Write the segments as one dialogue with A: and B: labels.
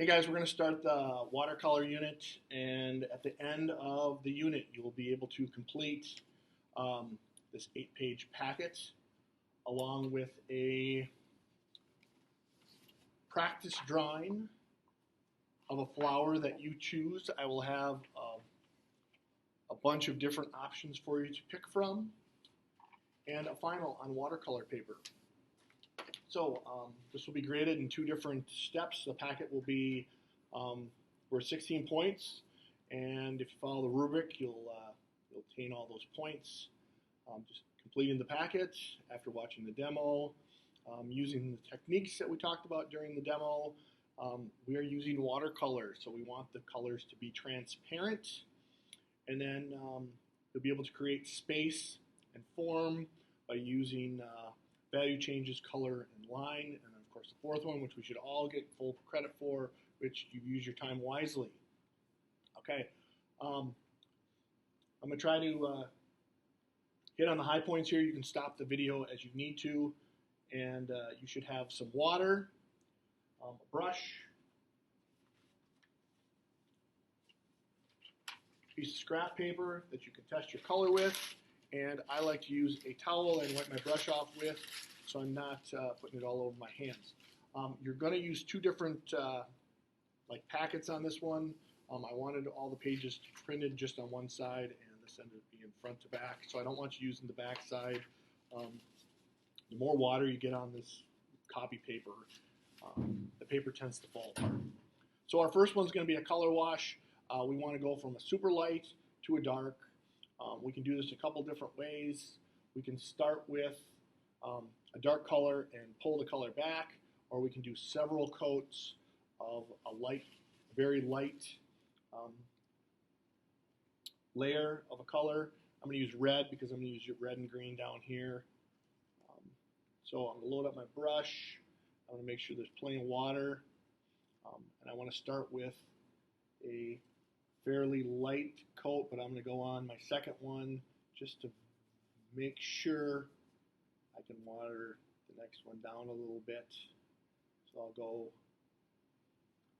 A: Hey guys, we're going to start the watercolor unit, and at the end of the unit you will be able to complete this 8-page packet along with a practice drawing of a flower that you choose. I will have a bunch of different options for you to pick from, and a final on watercolor paper. So this will be graded in 2 different steps. The packet will be for 16 points, and if you follow the rubric, you'll obtain all those points. Just completing the packet after watching the demo, using the techniques that we talked about during the demo. We are using watercolor, so we want the colors to be transparent, and then you'll be able to create space and form by using value changes, color, and line, and then of course the 4th one, which we should all get full credit for, which you use your time wisely. Okay, I'm going to try to hit on the high points here. You can stop the video as you need to, and you should have some water, a brush, piece of scrap paper that you can test your color with, and I like to use a towel and wipe my brush off with, so I'm not putting it all over my hands. You're going to use 2 different packets on this one. I wanted all the pages printed just on one side, and this ended up being front to back, so I don't want you using the back side. The more water you get on this copy paper, the paper tends to fall apart. So our first one's going to be a color wash. We want to go from a super light to a dark. We can do this a couple different ways. We can start with a dark color and pull the color back, or we can do several coats of a very light layer of a color. I'm going to use red because I'm going to use red and green down here. So I'm going to load up my brush. I want to make sure there's plenty of water, and I want to start with a fairly light coat, but I'm going to go on my second one just to make sure I can water the next one down a little bit. So I'll go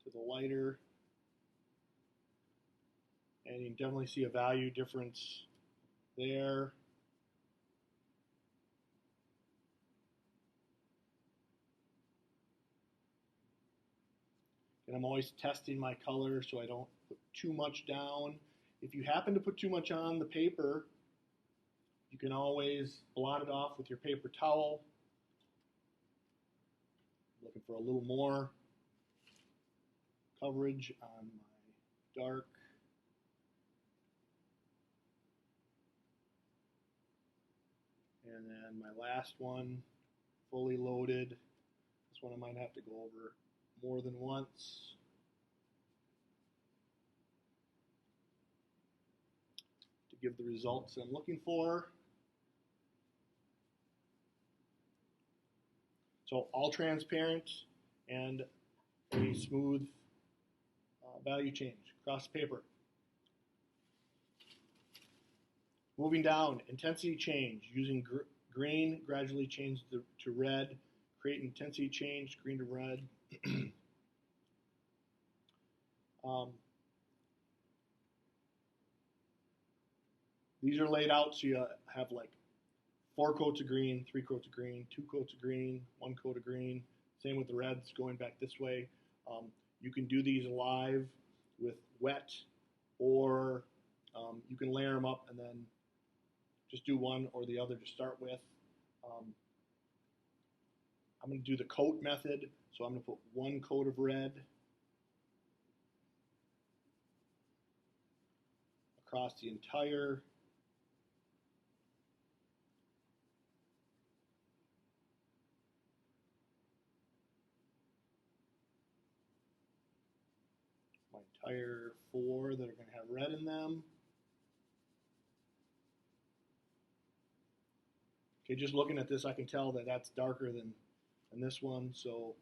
A: to the lighter, and you can definitely see a value difference there. And I'm always testing my color so I don't put too much down. If you happen to put too much on the paper, you can always blot it off with your paper towel. Looking for a little more coverage on my dark. And then my last one, fully loaded. This one I might have to go over more than once. To give the results I'm looking for. So all transparent and a smooth value change across the paper. Moving down, intensity change. Using green, gradually change to red. Create intensity change, green to red. These are laid out so you have like 4 coats of green, 3 coats of green, 2 coats of green, 1 coat of green. Same with the reds going back this way. You can do these live with wet, or you can layer them up and then just do one or the other to start with. I'm going to do the coat method, so I'm going to put 1 coat of red across the entire my entire 4 that are going to have red in them. Okay, just looking at this, I can tell that that's darker than this one, so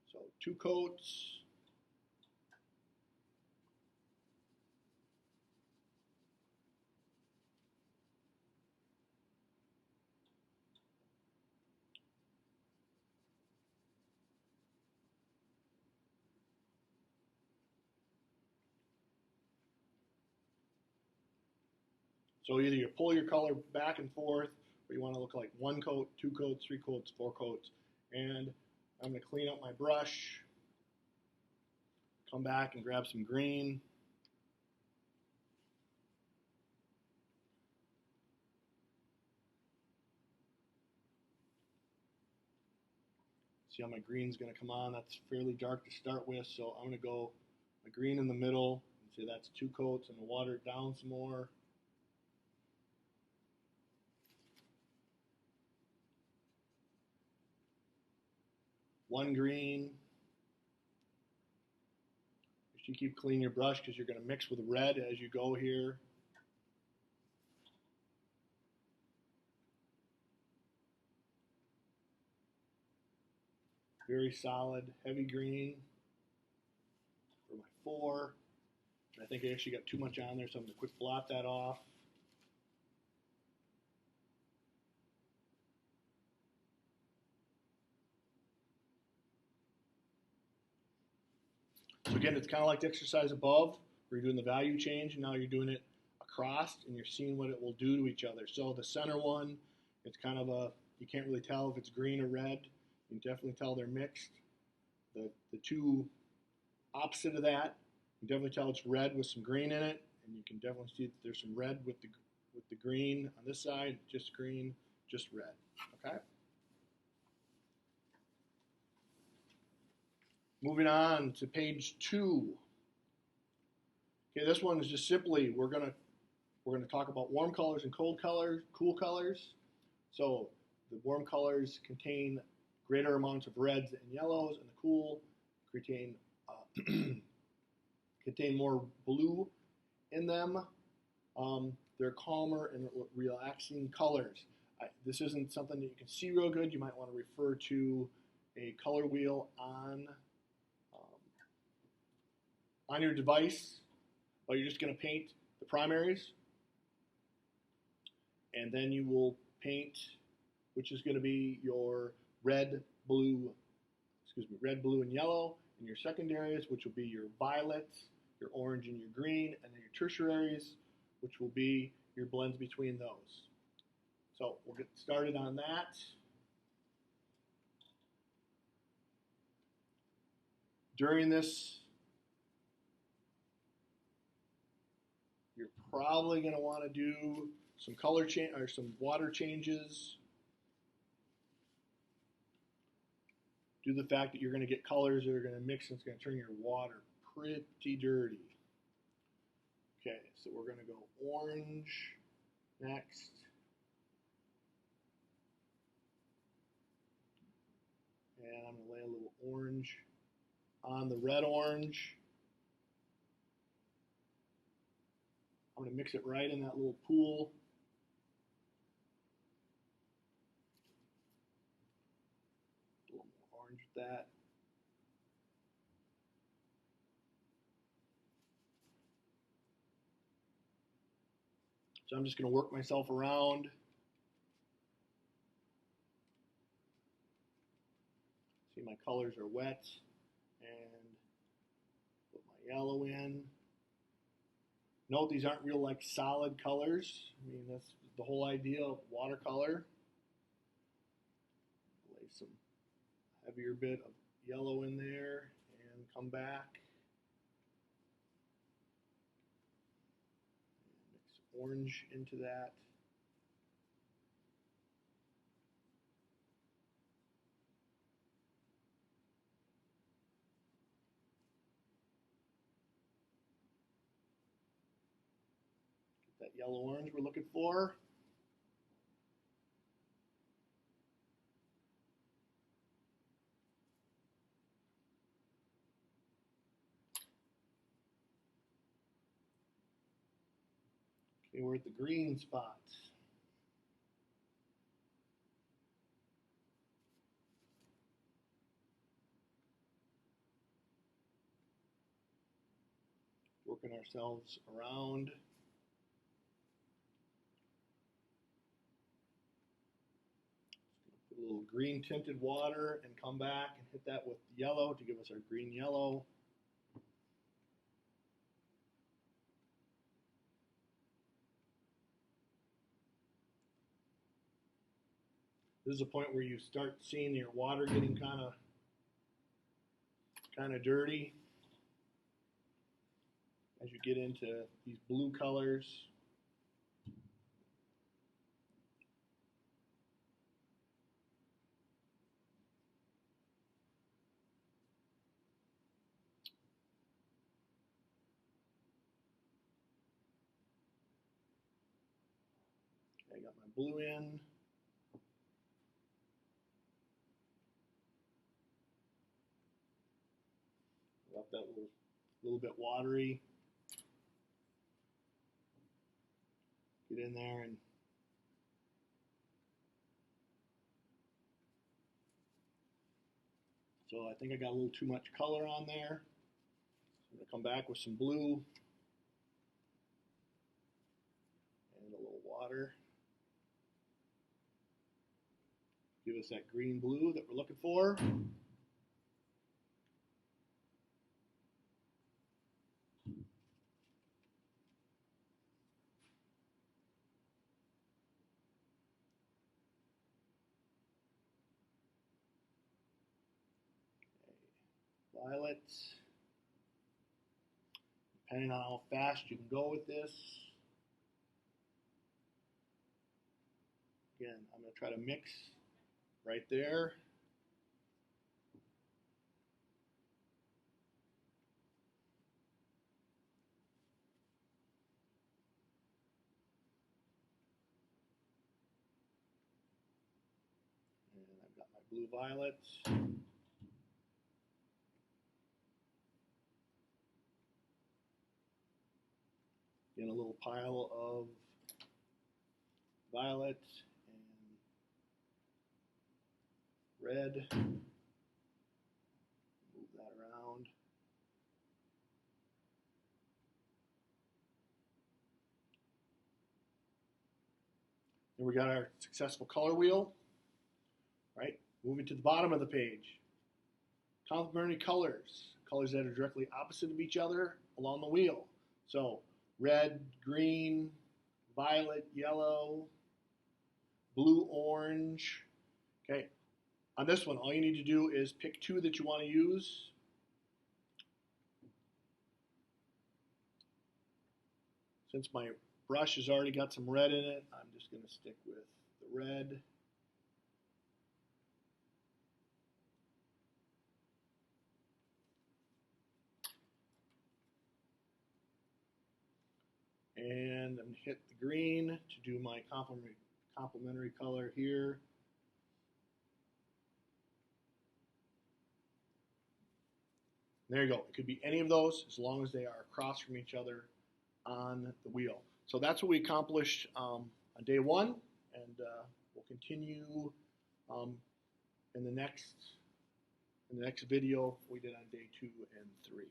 A: So 2 coats. So either you pull your color back and forth, or you want to look like 1 coat, 2 coats, 3 coats, 4 coats. And I'm going to clean up my brush, come back and grab some green. See how my green's going to come on? That's fairly dark to start with, so I'm going to go my green in the middle. And see, that's 2 coats, and water it down some more. One green. You keep cleaning your brush because you're going to mix with red as you go here. Very solid, heavy green for my 4. And I think I actually got too much on there, so I'm going to quick blot that off. So again, it's kind of like the exercise above, where you're doing the value change, and now you're doing it across, and you're seeing what it will do to each other. So the center one, it's kind of a, you can't really tell if it's green or red. You can definitely tell they're mixed. The two opposite of that, you can definitely tell it's red with some green in it, and you can definitely see that there's some red with the green on this side, just green, just red. Okay. Moving on to page 2. Okay, this one is just simply we're gonna talk about warm colors and cold colors, cool colors. So the warm colors contain greater amounts of reds and yellows, and the cool contain contain more blue in them. They're calmer and relaxing colors. This isn't something that you can see real good. You might want to refer to a color wheel on your device, but you're just going to paint the primaries, and then you will paint, which is going to be your red, blue, and yellow, and your secondaries, which will be your violets, your orange, and your green, and then your tertiaries, which will be your blends between those. So we'll get started on that. During this, you're probably going to want to do some color change or some water changes. Due to the fact that you're going to get colors that are going to mix, and it's going to turn your water pretty dirty. Okay, so we're going to go orange next. And I'm going to lay a little orange on the red orange. I'm going to mix it right in that little pool. A little more orange with that. So I'm just going to work myself around. See, my colors are wet, and put my yellow in. Note these aren't real like solid colors. I mean, that's the whole idea of watercolor. Lay some heavier bit of yellow in there and come back. And mix orange into that. Get that yellow orange we're looking for. Okay, we're at the green spot. Working ourselves around. Put a little green tinted water and come back and hit that with yellow to give us our green yellow. This is a point where you start seeing your water getting kind of dirty as you get into these blue colors. I got my blue in. Left that little bit watery. Get in there and so I think I got a little too much color on there. I'm going to come back with some blue and a little water. Give us that green blue that we're looking for. Violet. Depending on how fast you can go with this. Again, I'm going to try to mix right there. And I've got my blue violet. Again, a little pile of violet and red. Move that around. Then we got our successful color wheel. Right? Moving to the bottom of the page. Complementary colors. Colors that are directly opposite of each other along the wheel. So red, green, violet, yellow, blue, orange. Okay. On this one, all you need to do is pick two that you want to use. Since my brush has already got some red in it, I'm just going to stick with the red. And I'm going to hit the green to do my complementary color here. There you go. It could be any of those as long as they are across from each other on the wheel. So that's what we accomplished on day one, and we'll continue in the next video we did on day 2 and 3.